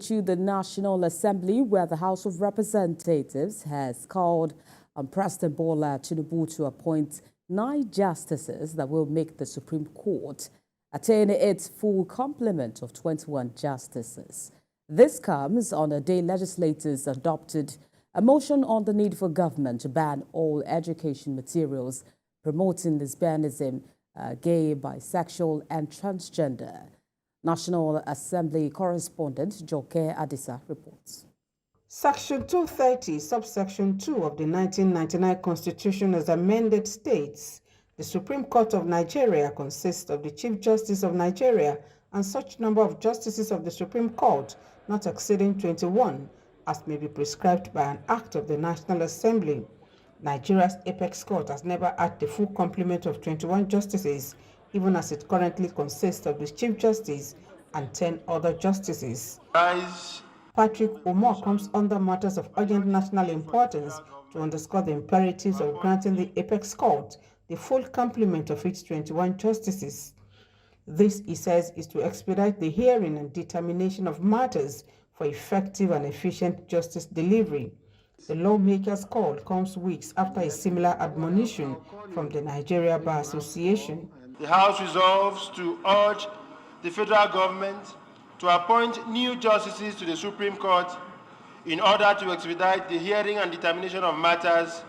To the National Assembly, where the House of Representatives has called on President Bola Tinubu to appoint 9 justices that will make the Supreme Court attain its full complement of 21 justices. This comes on a day legislators adopted a motion on the need for government to ban all education materials promoting lesbianism, gay, bisexual, and transgender. National Assembly correspondent Joke Adisa reports. Section 230, subsection 2 of the 1999 Constitution as amended states, the Supreme Court of Nigeria consists of the Chief Justice of Nigeria and such number of justices of the Supreme Court not exceeding 21, as may be prescribed by an act of the National Assembly. Nigeria's apex court has never had the full complement of 21 justices, even as it currently consists of the Chief Justice and 10 other justices. Patrick Omar comes under matters of urgent national importance to underscore the imperatives of granting the apex court the full complement of its 21 justices. This, he says, is to expedite the hearing and determination of matters for effective and efficient justice delivery. The lawmakers' call comes weeks after a similar admonition from the Nigeria Bar Association. The House resolves to urge the federal government to appoint new justices to the Supreme Court in order to expedite the hearing and determination of matters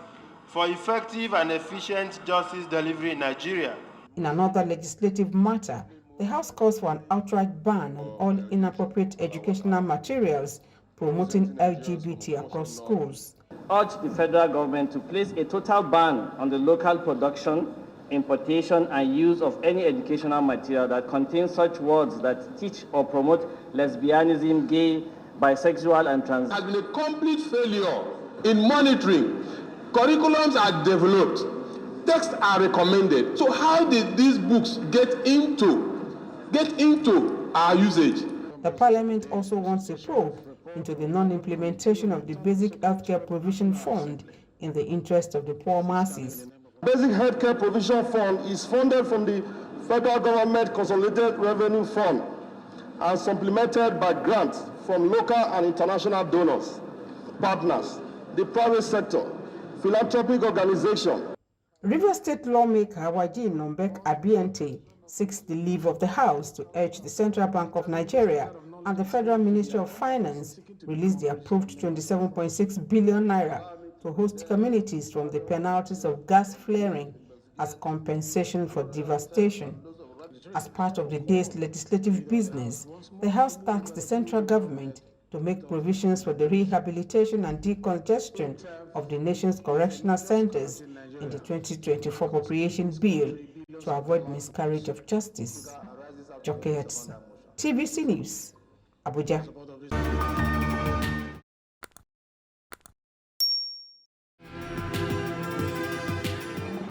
for effective and efficient justice delivery in Nigeria. In another legislative matter, the House calls for an outright ban on all inappropriate educational materials promoting LGBT across schools. Urge the federal government to place a total ban on the local production, importation, and use of any educational material that contains such words that teach or promote lesbianism, gay, bisexual, and trans. Has been a complete failure in monitoring. Curriculums are developed, texts are recommended. So how did these books get into our usage? The Parliament also wants a probe into the non-implementation of the Basic Healthcare Provision Fund in the interest of the poor masses. Basic Healthcare Provision Fund is funded from the Federal Government Consolidated Revenue Fund and supplemented by grants from local and international donors, partners, the private sector, philanthropic organizations. Rivers State lawmaker Waji Nombek Abiente seeks the leave of the House to urge the Central Bank of Nigeria and the Federal Ministry of Finance release the approved 27.6 billion naira to host communities from the penalties of gas flaring as compensation for devastation. As part of the day's legislative business, the House tasked the central government to make provisions for the rehabilitation and decongestion of the nation's correctional centers in the 2024 appropriation bill to avoid miscarriage of justice. Joke Adisa, TVC News, Abuja.